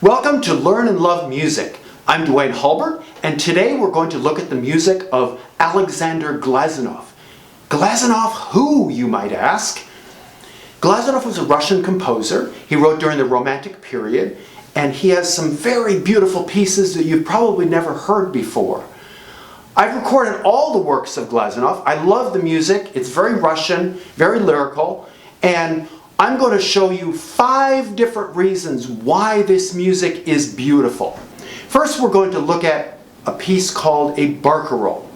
Welcome to Learn and Love Music. I'm Duane Hulbert, and today we're going to look at the music of Alexander Glazunov. Glazunov who, you might ask? Glazunov was a Russian composer. He wrote during the Romantic period, and he has some very beautiful pieces that you've probably never heard before. I've recorded all the works of Glazunov. I love the music. It's very Russian, very lyrical, and I'm going to show you 5 different reasons why this music is beautiful. First, we're going to look at a piece called a Barcarolle.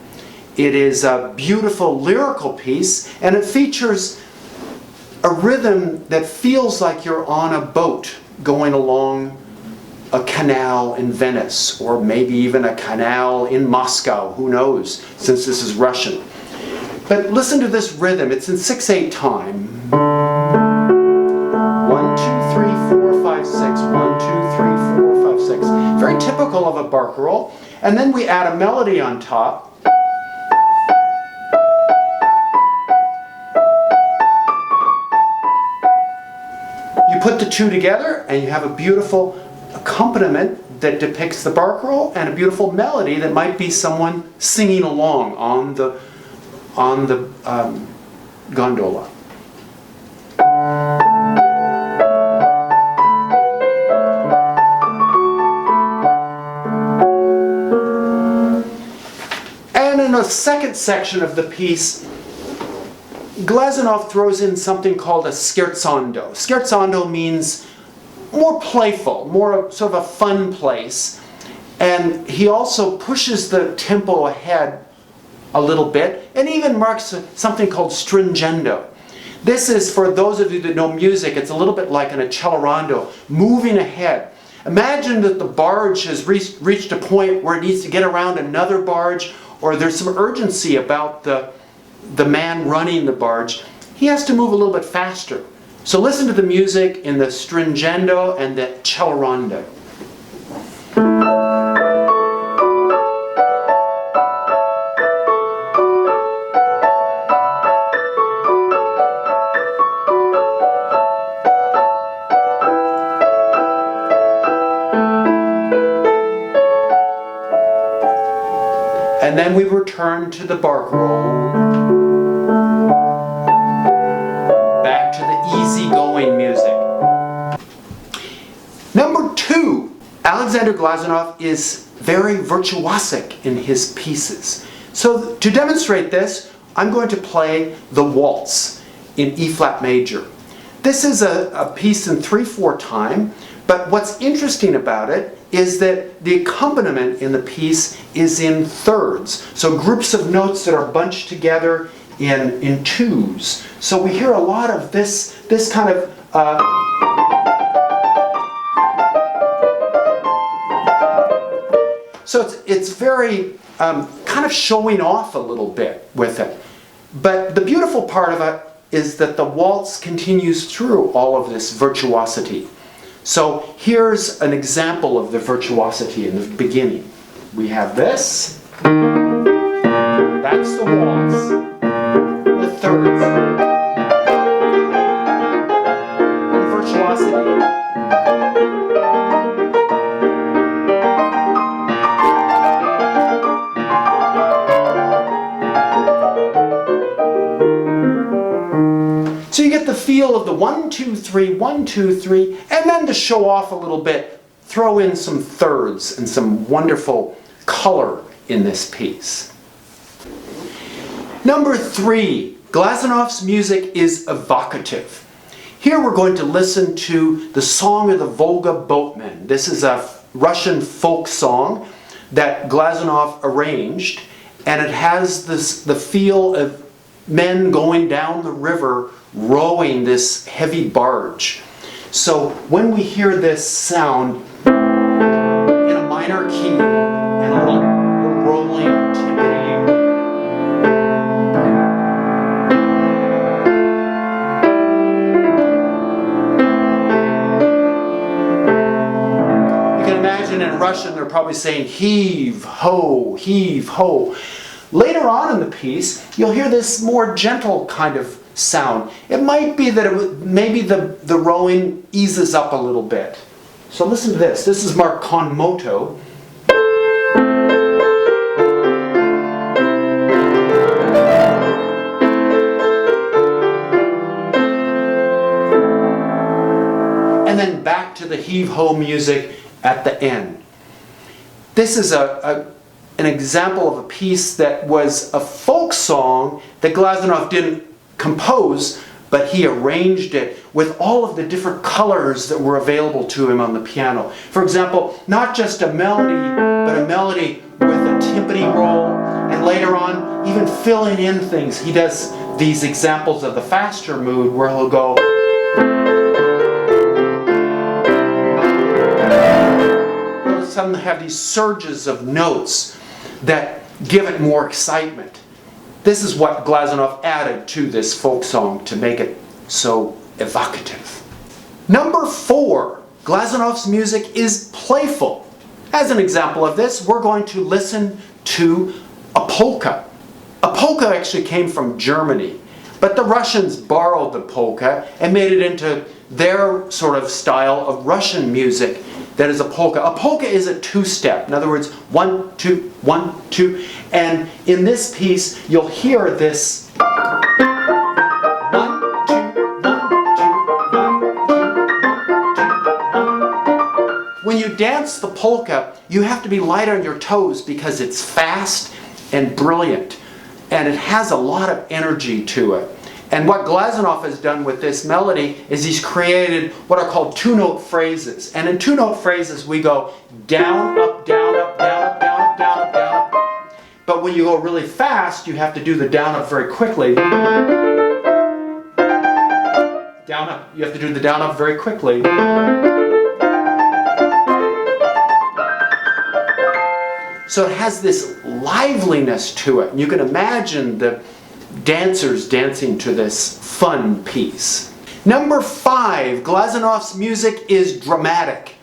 It is a beautiful lyrical piece, and it features a rhythm that feels like you're on a boat going along a canal in Venice, or maybe even a canal in Moscow, who knows, since this is Russian. But listen to this rhythm. It's in 6/8 time. 1, 2, 3, 4, 5, 6. 1, 2, 3, 4, 5, 6. Very typical of a barcarolle. And then we add a melody on top. You put the two together and you have a beautiful accompaniment that depicts the barcarolle and a beautiful melody that might be someone singing along on the gondola. And in the second section of the piece, Glazunov throws in something called a scherzando. Scherzando means more playful, more sort of a fun place. And he also pushes the tempo ahead a little bit and even marks something called stringendo. This is, for those of you that know music, it's a little bit like an accelerando, moving ahead. Imagine that the barge has reached a point where it needs to get around another barge, or there's some urgency about the man running the barge. He has to move a little bit faster. So listen to the music in the stringendo and the accelerando. And then we return to the barcarolle. Back to the easygoing music. Number 2, Alexander Glazunov is very virtuosic in his pieces. So to demonstrate this, I'm going to play the Waltz in E-flat major. This is a piece in 3/4 time, but what's interesting about it is that the accompaniment in the piece is in thirds. So groups of notes that are bunched together in twos. So we hear a lot of this kind of so it's very kind of showing off a little bit with it. But the beautiful part of it is that the waltz continues through all of this virtuosity. So here's an example of the virtuosity in the beginning. We have this. That's the waltz. The thirds. And virtuosity. So you get the feel of the 1, 2, 3, 1, 2, 3, and then to show off a little bit, throw in some thirds and some wonderful color in this piece. Number 3, Glazunov's music is evocative. Here we're going to listen to the song of the Volga Boatmen. This is a Russian folk song that Glazunov arranged, and it has the feel of men going down the river rowing this heavy barge. So when we hear this sound in a minor key and a little rolling timpani, you can imagine in Russian they're probably saying heave ho, heave ho. Later on in the piece, you'll hear this more gentle kind of sound. It might be that maybe the rowing eases up a little bit. So listen to this. This is marked con moto. And then back to the heave-ho music at the end. This is an example of a piece that was a folk song that Glazunov didn't compose, but he arranged it with all of the different colors that were available to him on the piano. For example, not just a melody, but a melody with a timpani roll, and later on, even filling in things. He does these examples of the faster mood where he'll go. He'll suddenly have these surges of notes that give it more excitement. This is what Glazunov added to this folk song to make it so evocative. Number 4, Glazunov's music is playful. As an example of this, we're going to listen to a polka. A polka actually came from Germany, but the Russians borrowed the polka and made it into their sort of style of Russian music that is a polka. A polka is a two-step. In other words, 1, 2, 1, 2. And in this piece, you'll hear this 1, 2, 1, 2, 1, 2. When you dance the polka, you have to be light on your toes because it's fast and brilliant. And it has a lot of energy to it. And what Glazunov has done with this melody is he's created what are called two-note phrases. And in two-note phrases we go down, up, down, up, down, up, down, up, down, up, down, up. But when you go really fast, you have to do the down, up very quickly. Down, up. You have to do the down, up very quickly. So it has this liveliness to it. You can imagine the dancers dancing to this fun piece. Number 5, Glazunov's music is dramatic.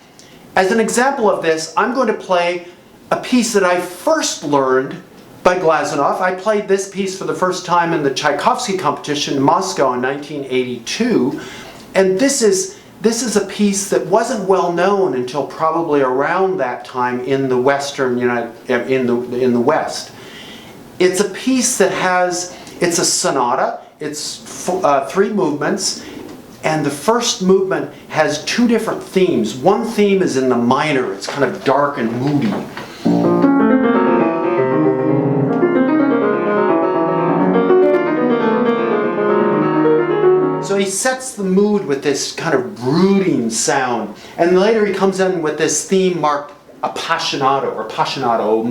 As an example of this, I'm going to play a piece that I first learned by Glazunov. I played this piece for the first time in the Tchaikovsky competition in Moscow in 1982. And this is a piece that wasn't well known until probably around that time in the Western in the West. It's a piece that has, it's a sonata, it's 3 movements, and the first movement has 2 different themes. One theme is in the minor, it's kind of dark and moody. So he sets the mood with this kind of brooding sound, and later he comes in with this theme marked appassionato or appassionato.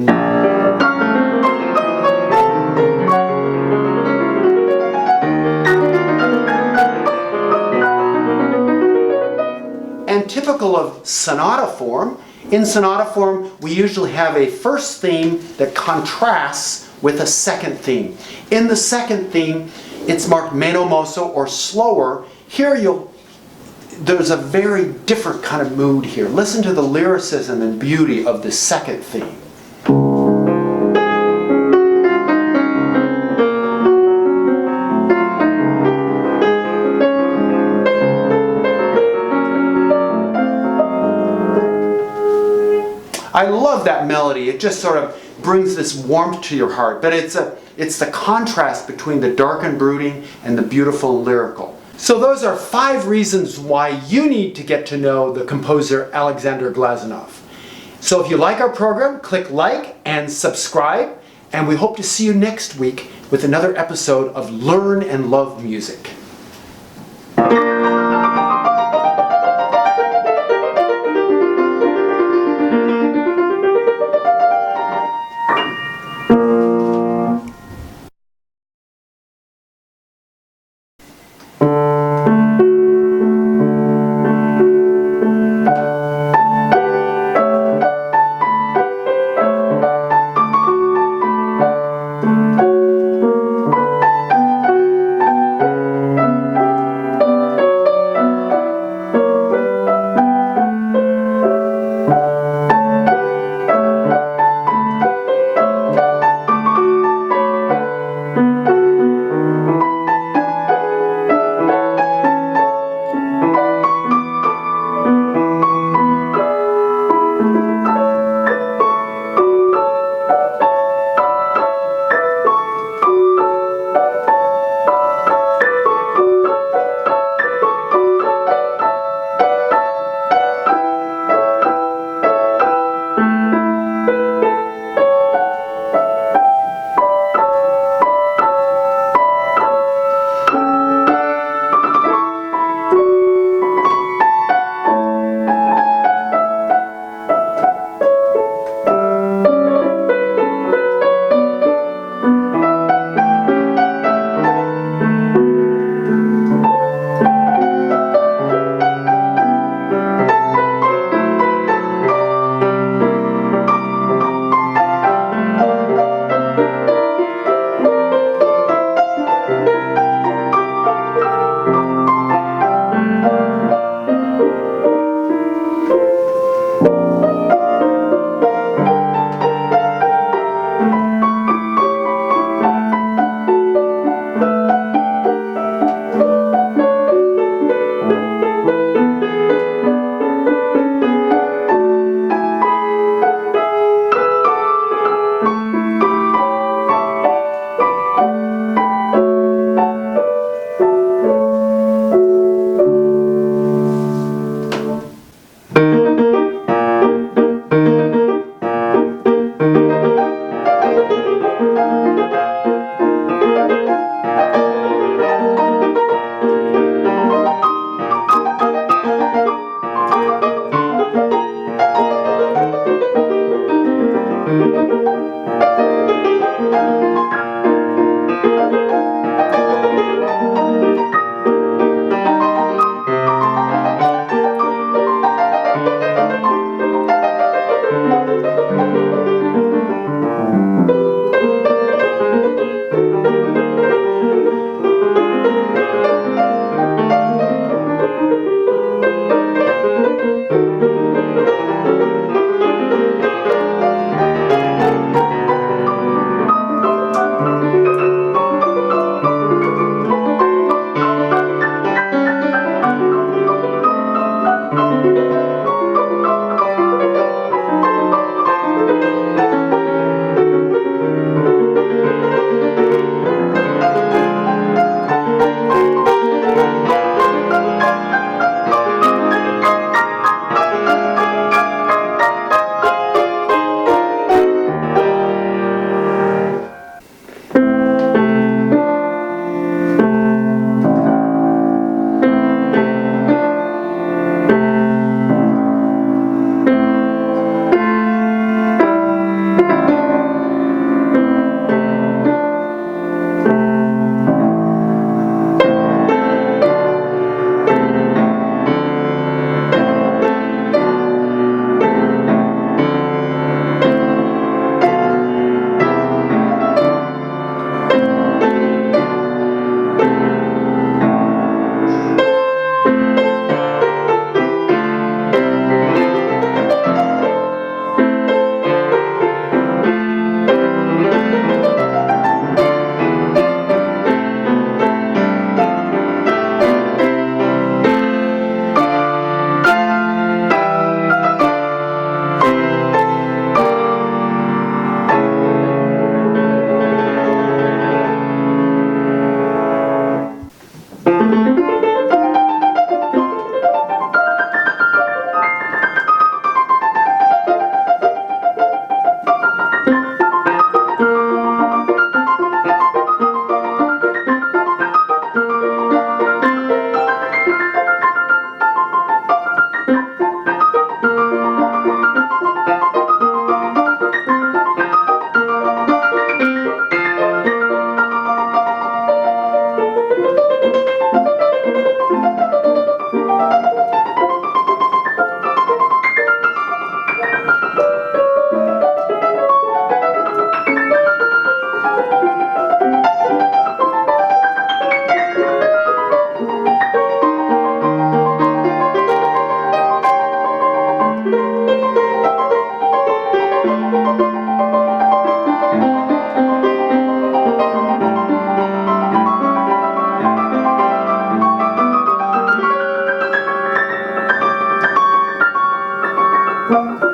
Typical of sonata form, in sonata form we usually have a first theme that contrasts with a second theme. In the second theme it's marked meno mosso or slower. Here there's a very different kind of mood here. Listen to the lyricism and beauty of the second theme. I love that melody. It just sort of brings this warmth to your heart. But it's the contrast between the dark and brooding and the beautiful lyrical. So those are 5 reasons why you need to get to know the composer Alexander Glazunov. So if you like our program, click like and subscribe. And we hope to see you next week with another episode of Learn and Love Music. Thank you.